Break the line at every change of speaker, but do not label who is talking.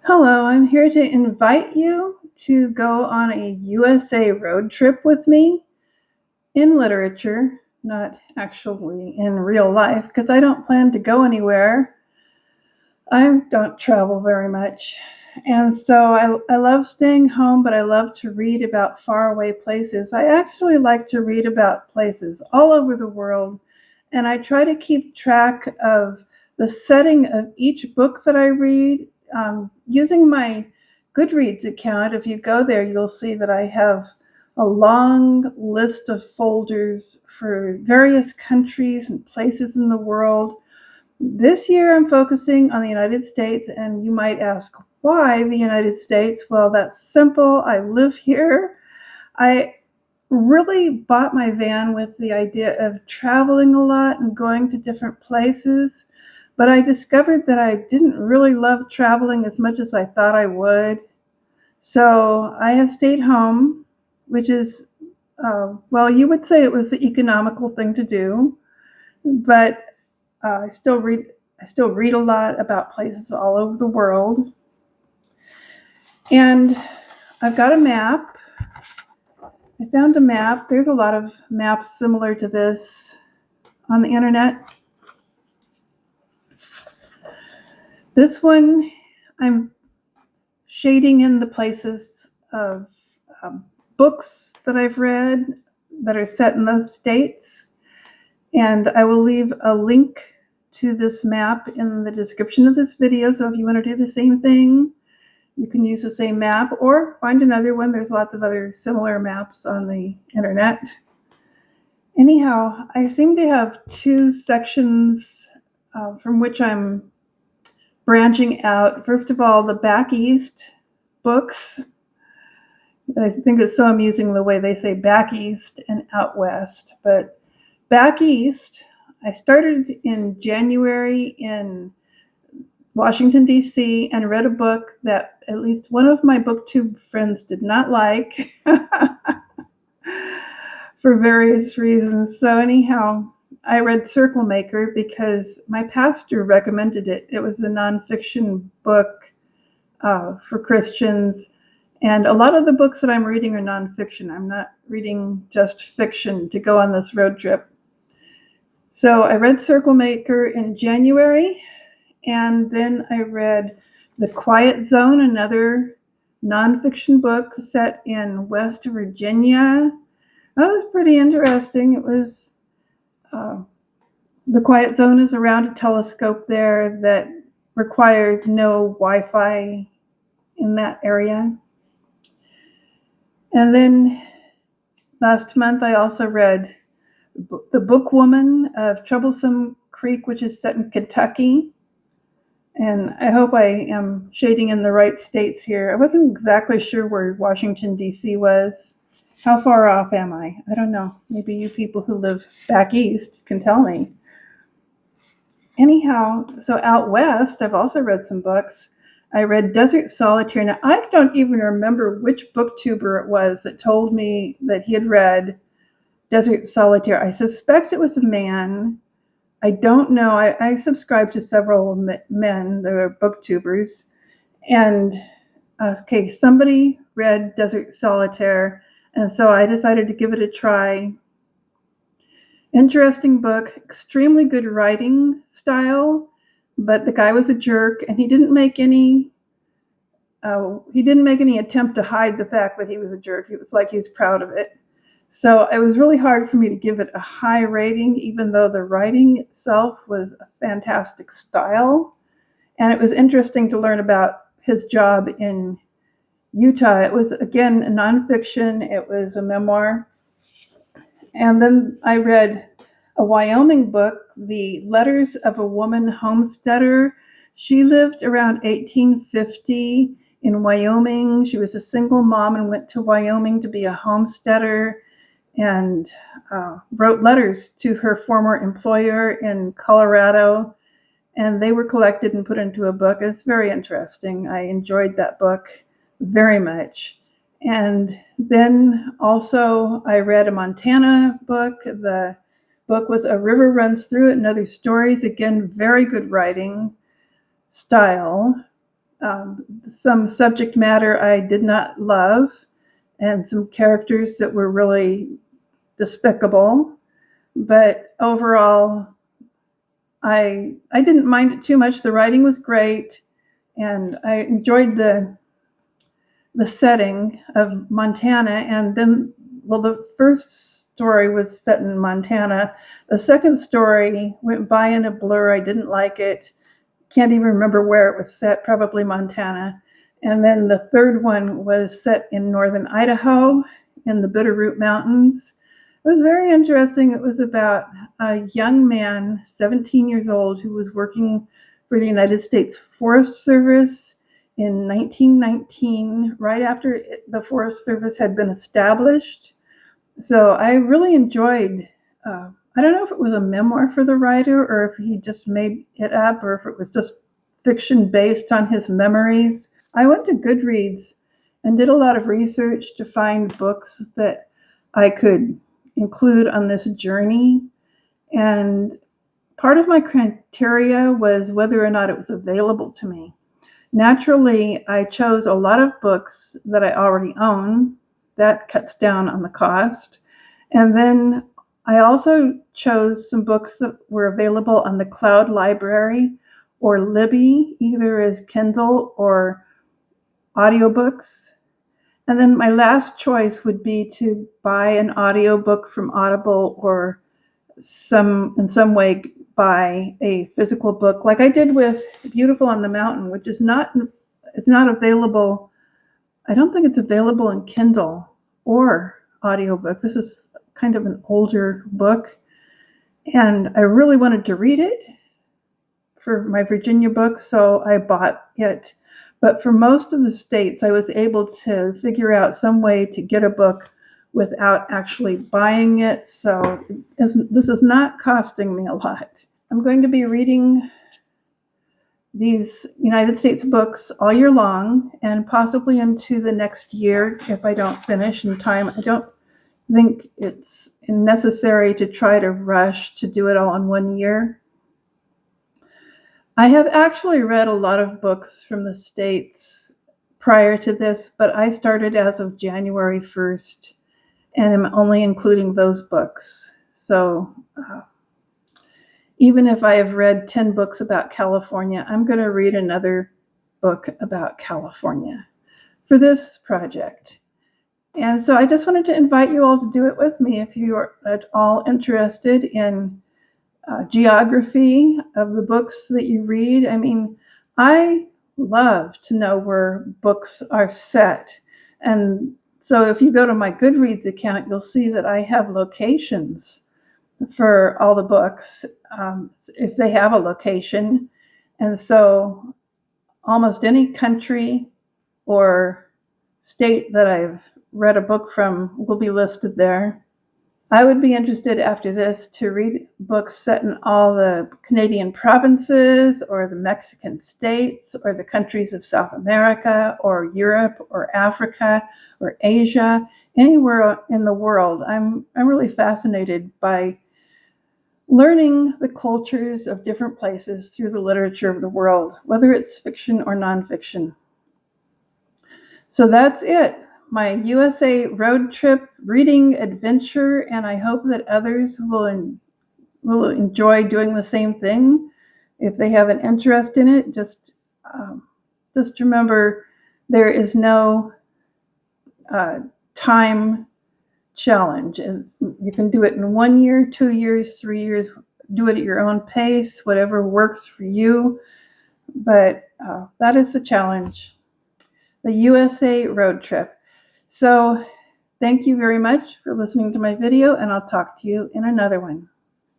Hello, I'm here to invite you to go on a USA road trip with me in literature, not actually in real life, because I don't plan to go anywhere. I don't travel very much. And so I love staying home, but I love to read about faraway places. I actually like to read about places all over the world, and I try to keep track of the setting of each book that I read using my Goodreads account. If you go there, you'll see that I have a long list of folders for various countries and places in the world. This year, I'm focusing on the United States, and you might ask, why the United States? Well, that's simple. I live here. I really bought my van with the idea of traveling a lot and going to different places, but I discovered that I didn't really love traveling as much as I thought I would. So I have stayed home, which is, well, you would say it was the economical thing to do, but I still read. I still read a lot about places all over the world, and I've got a map. I found a map. There's a lot of maps similar to this on the internet. This one, I'm shading in the places of books that I've read that are set in those states, and I will leave a link to this map in the description of this video. So if you want to do the same thing, you can use the same map or find another one. There's lots of other similar maps on the internet. Anyhow, I seem to have two sections from which I'm branching out. First of all, the back east books. I think it's so amusing the way they say back east and out west. But back east, I started in January in Washington, D.C., and read a book that at least one of my booktube friends did not like for various reasons. So, anyhow, I read Circle Maker because my pastor recommended it. It was a nonfiction book for Christians. And a lot of the books that I'm reading are nonfiction. I'm not reading just fiction to go on this road trip. So I read Circle Maker in January. And then I read The Quiet Zone, another nonfiction book set in West Virginia. That was pretty interesting. It was The Quiet Zone is around a telescope there that requires no Wi-Fi in that area. And then last month I also read The Book Woman of Troublesome Creek, which is set in Kentucky. And I hope I am shading in the right states here. I wasn't exactly sure where Washington, D.C. was. How far off am I? I don't know. Maybe you people who live back east can tell me. Anyhow, so out west, I've also read some books. I read Desert Solitaire. Now, I don't even remember which booktuber it was that told me that he had read Desert Solitaire. I suspect it was a man. I don't know. I subscribe to several men that are booktubers. And okay, somebody read Desert Solitaire, and so I decided to give it a try. Interesting book, extremely good writing style, but the guy was a jerk, and he didn't make any attempt to hide the fact that he was a jerk. It was like he's proud of it. So it was really hard for me to give it a high rating, even though the writing itself was a fantastic style. And it was interesting to learn about his job in Utah. It was, again, a nonfiction. It was a memoir. And then I read a Wyoming book, The Letters of a Woman Homesteader. She lived around 1850 in Wyoming. She was a single mom and went to Wyoming to be a homesteader, and wrote letters to her former employer in Colorado, and they were collected and put into a book. It's very interesting. I enjoyed that book very much. And then also I read a Montana book. The book was A River Runs Through It and Other Stories. Again, very good writing style. some subject matter I did not love, and some characters that were really despicable. But overall, I didn't mind it too much. The writing was great, and I enjoyed the setting of Montana. And then, well, the first story was set in Montana. The second story went by in a blur. I didn't like it. Can't even remember where it was set, probably Montana. And then the third one was set in northern Idaho in the Bitterroot Mountains. It was very interesting. It was about a young man, 17 years old, who was working for the United States Forest Service in 1919, right after the Forest Service had been established. So I really enjoyed, I don't know if it was a memoir for the writer or if he just made it up or if it was just fiction based on his memories. I went to Goodreads and did a lot of research to find books that I could include on this journey. And part of my criteria was whether or not it was available to me. Naturally, I chose a lot of books that I already own. That cuts down on the cost. And then I also chose some books that were available on the cloud library or Libby, either as Kindle or audiobooks. And then my last choice would be to buy an audiobook from Audible or in some way buy a physical book like I did with Beautiful on the Mountain, which is not, it's not available. I don't think it's available in Kindle or audiobook. This is kind of an older book, and I really wanted to read it for my Virginia book, so I bought it. But for most of the states, I was able to figure out some way to get a book without actually buying it. So this is not costing me a lot. I'm going to be reading these United States books all year long and possibly into the next year if I don't finish in time. I don't think it's necessary to try to rush to do it all in 1 year. I have actually read a lot of books from the States prior to this, but I started as of January 1st and am only including those books. So even if I have read 10 books about California, I'm going to read another book about California for this project. And so I just wanted to invite you all to do it with me if you are at all interested in geography of the books that you read. I mean, I love to know where books are set. And so if you go to my Goodreads account, you'll see that I have locations for all the books, if they have a location. And so almost any country or state that I've read a book from will be listed there. I would be interested after this to read books set in all the Canadian provinces or the Mexican states or the countries of South America or Europe or Africa or Asia, anywhere in the world. I'm really fascinated by learning the cultures of different places through the literature of the world, whether it's fiction or nonfiction. So that's it. My USA road trip reading adventure, and I hope that others will enjoy doing the same thing. If they have an interest in it, just remember there is no time challenge. You can do it in 1 year, 2 years, 3 years. Do it at your own pace, whatever works for you. But that is the challenge. The USA road trip. So thank you very much for listening to my video, and I'll talk to you in another one.